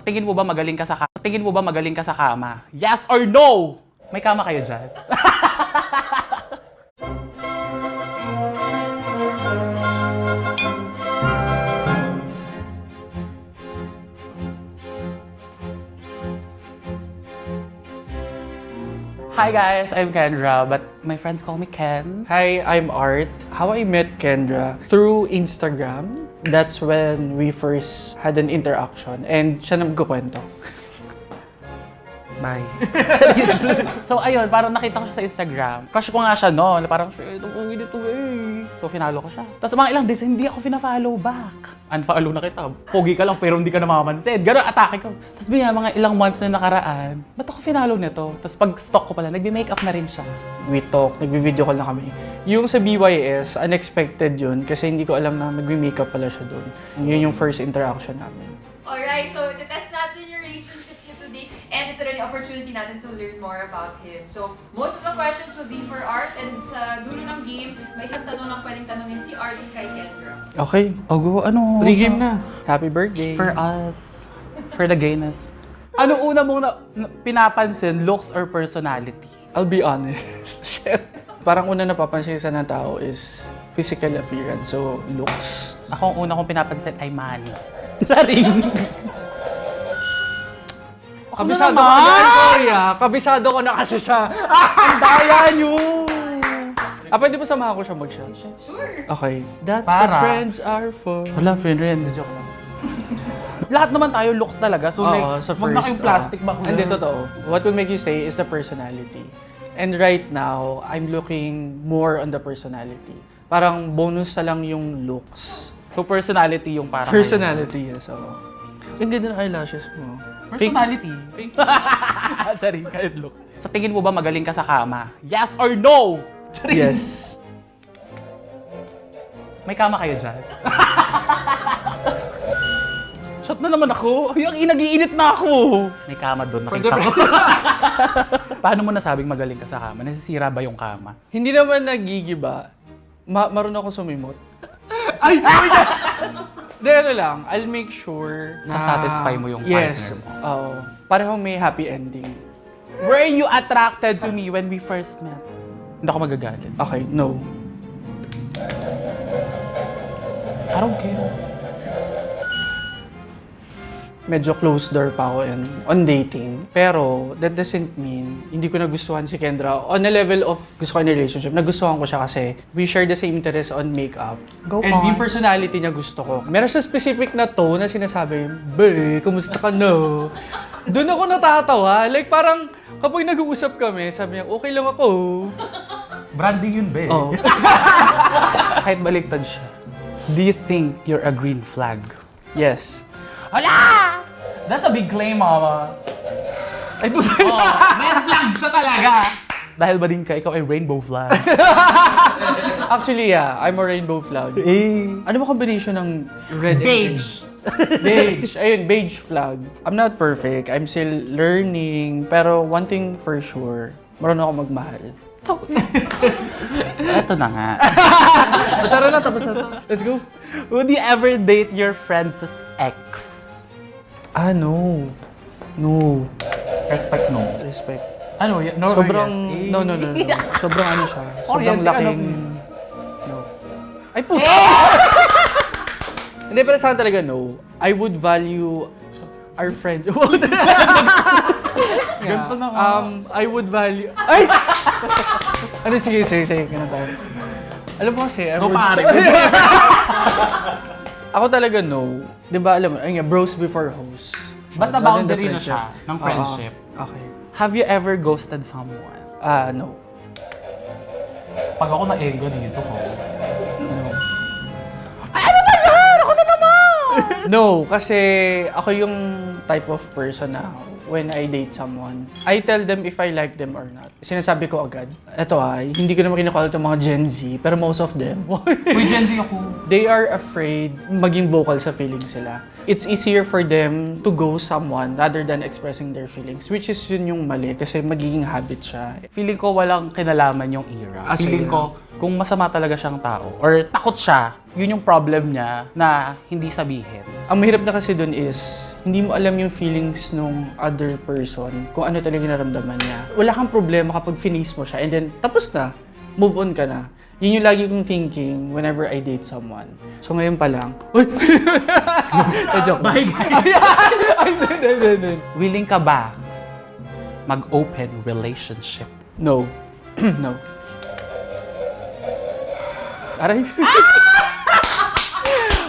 tingin mo ba magaling ka sa kama? Tingin mo ba magaling ka sa kama? Yes or no? May kama kayo dyan? Hi guys, I'm Kendra, but my friends call me Ken. Hi, I'm Art. How I met Kendra? Through Instagram. That's when we first had an interaction and siya na magkukwento. Bye. So ayun, parang nakita ko siya sa Instagram. Crush ko nga siya noon, parang shit, ito eh. So finalo ko siya. Tapos mga ilang days, hindi ako fina-follow back. Unfollow na kita. Pogi ka lang pero hindi ka namamansin. Gano'n atake ko. Tapos mga ilang months na nakaraan, ba't ako finalo nito? Tapos pag stalk ko pala, nagbe-makeup na rin siya. We talk, nagbi-video call na kami. Yung sa BYS, unexpected yun kasi hindi ko alam na magbi-makeup pala siya doon. Yun yung first interaction namin. Alright, so test natin yung relationship niyo today and ito rin yung opportunity natin to learn more about him. So, most of the questions will be for Art and sa dulo ng game, may isang tanong lang pwedeng tanongin si Art and kay Kendra. Okay. Ogo, ano? Pre-game na. Happy birthday. For us. For the gayness. Ano una mong pinapansin, looks or personality? I'll be honest. Shit. Parang una napapansin sa ng tao is physical appearance, so looks. Ako ang una kong pinapansin ay money. Charing! Kabisado ko na, sorry kabisado ko na kasi siya. Ang daya nyo! Pwede ba samahan ko siya mag-shot? Sure! Okay. That's Para. what friends are for. Wala, friend rin. Joke lang. Lahat naman tayo looks talaga. So like, sa wag na kayong plastic ba? Hindi, totoo. What will make you stay is the personality. And right now, I'm looking more on the personality. Parang bonus na lang yung looks. So personality yung parang... Personality, yes. Ang ganda ng eyelashes mo. Personality. Charing, kahit look. Sa tingin mo ba magaling ka sa kama? Yes or no? Charing. Yes. May kama kayo dyan? Shot na naman ako. Ay, ang nag-iinit na ako. May kama doon, nakita ko. Paano mo nasabing magaling ka sa kama? Nasisira ba yung kama? Hindi naman nagigiba. Marunong ako sumimot. Ay! Hindi, ano lang. I'll make sure na... Sasatisfy mo yung yes, partner mo. Oo. Parang may happy ending. Were you attracted to me when we first met? Hindi ako magagalit. Okay, no. I don't care. Medyo closed door pa ako on dating. Pero that doesn't mean hindi ko nagustuhan si Kendra. On a level of gusto ko in a relationship, nagustuhan ko siya kasi we share the same interest on makeup. Go And on. yung personality niya gusto ko. Meron siya specific na tone na sinasabi, "Be, kumusta ka na?" Doon ako natatawa. Like parang kapag nag-uusap kami, sabi niya, "Okay lang ako." Branding yun, be. Oh. Kahit baliktad siya. Do you think you're a green flag? Yes. Hala! That's a big claim, mama. Ay, puso. Red flag siya talaga. Dahil ba din ka, ikaw ay rainbow flag? Actually, yeah, I'm a rainbow flag. Ano ba combination ng red and green? Beige. Beige. Ayun, beige flag. I'm not perfect. I'm still learning. Pero one thing for sure, marunong ako magmahal. Ito na nga. Tara na, tapos na to. Let's go. Would you ever date your friend's ex? No. No. Respect no. Respect. Ano? No or Sobrang, yes? no. Sobrang ano siya. Sobrang Oriented, laking, no. Ay, puta! Hindi, pero saan talaga no. I would value our friend. Ganito na nga. I would value... Ay! Ano, sige, ganun tayo. Alam mo kasi, I No, would... pare. Ako talaga no. Di ba, alam mo, ayun nga, bros before hoes. Basta Rather than the boundary na siya ng friendship. Okay. Have you ever ghosted someone? No. Pag ako na-ego dito ko. No. Ay, ano ba yan? Ako na naman! No, kasi ako yung type of person na when I date someone, I tell them if I like them or not. Sinasabi ko agad. Ito hindi ko naman kinakall itong mga Gen Z, pero most of them, Uy, Gen Z ako. they are afraid maging vocal sa feelings sila. It's easier for them to ghost someone rather than expressing their feelings, which is yun yung mali kasi magiging habit siya. Feeling ko walang kinalaman yung era. Feeling sige. ko, kung masama talaga siyang tao or takot siya, yun yung problem niya na hindi sabihin. Ang mahirap na kasi dun is, hindi mo alam yung feelings nung other person, kung ano talaga naramdaman niya. Wala kang problema kapag finis mo siya, and then tapos na, move on ka na. Yun yung lagi kong thinking whenever I date someone. So ngayon pa lang, uy! Joke. Bye, guys! Ay, Willing ka ba mag-open relationship? No. No. Aray.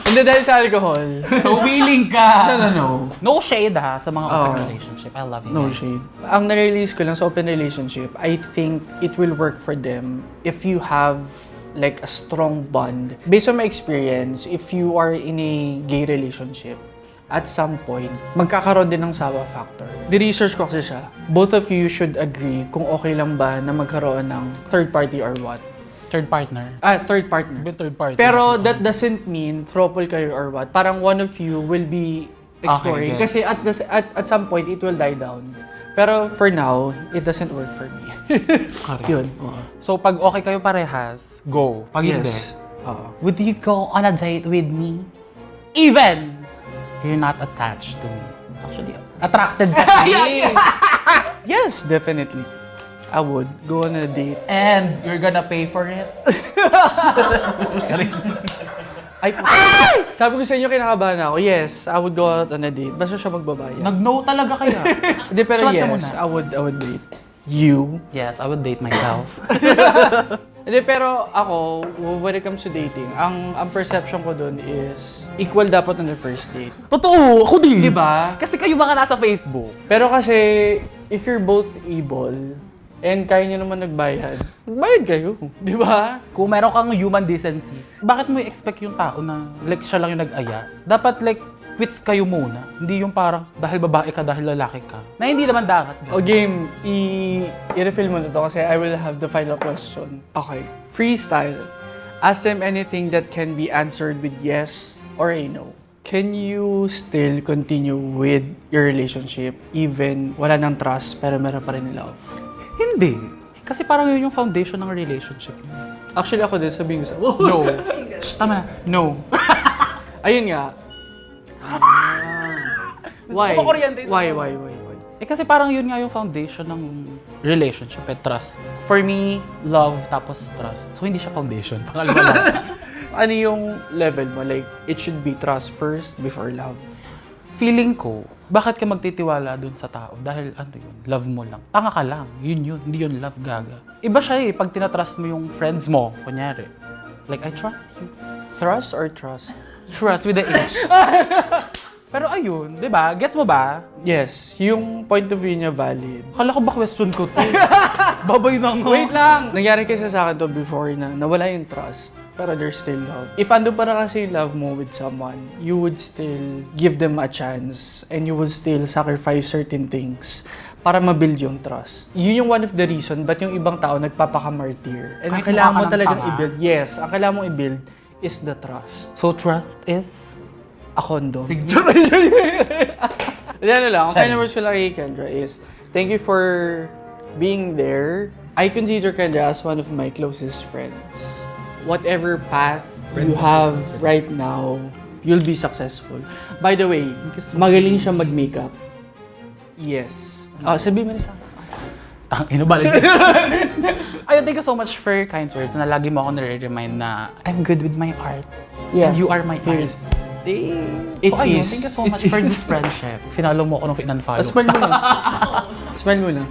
Hindi dahil sa alcohol. So, willing ka! No. No shade ha sa mga open Oh. relationship. I love you. No guys. shade. Ang na-release ko lang sa open relationship, I think it will work for them if you have like a strong bond. Based on my experience, if you are in a gay relationship, at some point, magkakaroon din ng sawa factor. Di-research ko kasi siya. Both of you should agree kung okay lang ba na magkaroon ng third party or what. Third partner. Third partner. Yung third party. Pero that doesn't mean throuple kayo or what. Parang one of you will be exploring. Okay, Kasi at some point, it will die down. Pero for now, it doesn't work for me. Correct. Yun. So, pag okay kayo parehas, go. Pag hindi, would you go on a date with me? Even you're not attached to me. Actually, attracted ka to me. Yes, definitely. I would go on a date. And you're gonna pay for it? Ay, sabi ko sa inyo, kinakabahan ako. Yes, I would go out on a date. Basta siya magbabayad. Nag-no talaga kaya? Hindi, pero Sulat ka yes, muna. I would date you. Yes, I would date myself. Hindi, pero ako, when it comes to dating, ang perception ko dun is equal dapat on the first date. Totoo, ako din. Di ba? Kasi kayo mga nasa Facebook. Pero kasi, if you're both able, and kaya nyo naman magbayad kayo. Di ba? Kung meron kang human decency, bakit mo i-expect yung tao na like siya lang yung nag-aya? Dapat like, quits kayo muna. Hindi yung parang dahil babae ka, dahil lalaki ka. Na hindi naman dapat. O game, i-refill mo na to kasi I will have the final question. Okay. Freestyle. Ask them anything that can be answered with yes or a no. Can you still continue with your relationship even wala nang trust pero meron pa rin love? Hindi. Kasi parang yun yung foundation ng relationship. Actually ako din sabihin ko sa No. Shh, tama na. No. Ayun nga. Why? Gusto ko kuryente sa Why? mga- kasi parang yun nga yung foundation ng relationship at trust. For me, love tapos trust. So hindi siya foundation. Pangalawa lang. Ano yung level mo? Like, it should be trust first before love. Feeling ko, bakit ka magtitiwala dun sa tao? Dahil ano yun, love mo lang. Tanga ka lang. Yun. Hindi yun love, gaga. Iba siya eh, pag tinatrust mo yung friends mo, kunyari. Like, I trust you. Trust or trust? Trust with the H. Pero ayun, di ba? Gets mo ba? Yes, yung point of view niya valid. Akala ko ba question ko to? Babay na nga. Wait lang! Nangyari kasi sa akin to before na nawala yung trust, pero there's still love. If ando pa na kasi yung love mo with someone, you would still give them a chance and you would still sacrifice certain things para ma-build yung trust. Yun yung one of the reason ba't yung ibang tao nagpapaka-martyr. And ang Kahit kailangan mukha mo ka ng talagang tanga. i-build, yes, ang kailangan mong i-build is the trust. So trust is? A condom. Signature. Ano lang, ang final words ko lang kay Kendra is, thank you for being there. I consider Kendra as one of my closest friends. Whatever path you have right now, you'll be successful. By the way, magaling siya mag-makeup. Yes. Sabihin mo na sa akin. Tangina, balik. Ayun, thank you so much for your kind words na lagi mo ako nare-remind na I'm good with my art. Yeah. And you are my art. Yes. It It ayun, is. thank you so much for this friendship. Finalo mo ako nung in-unfollow. Smile mo na. Smile mo na.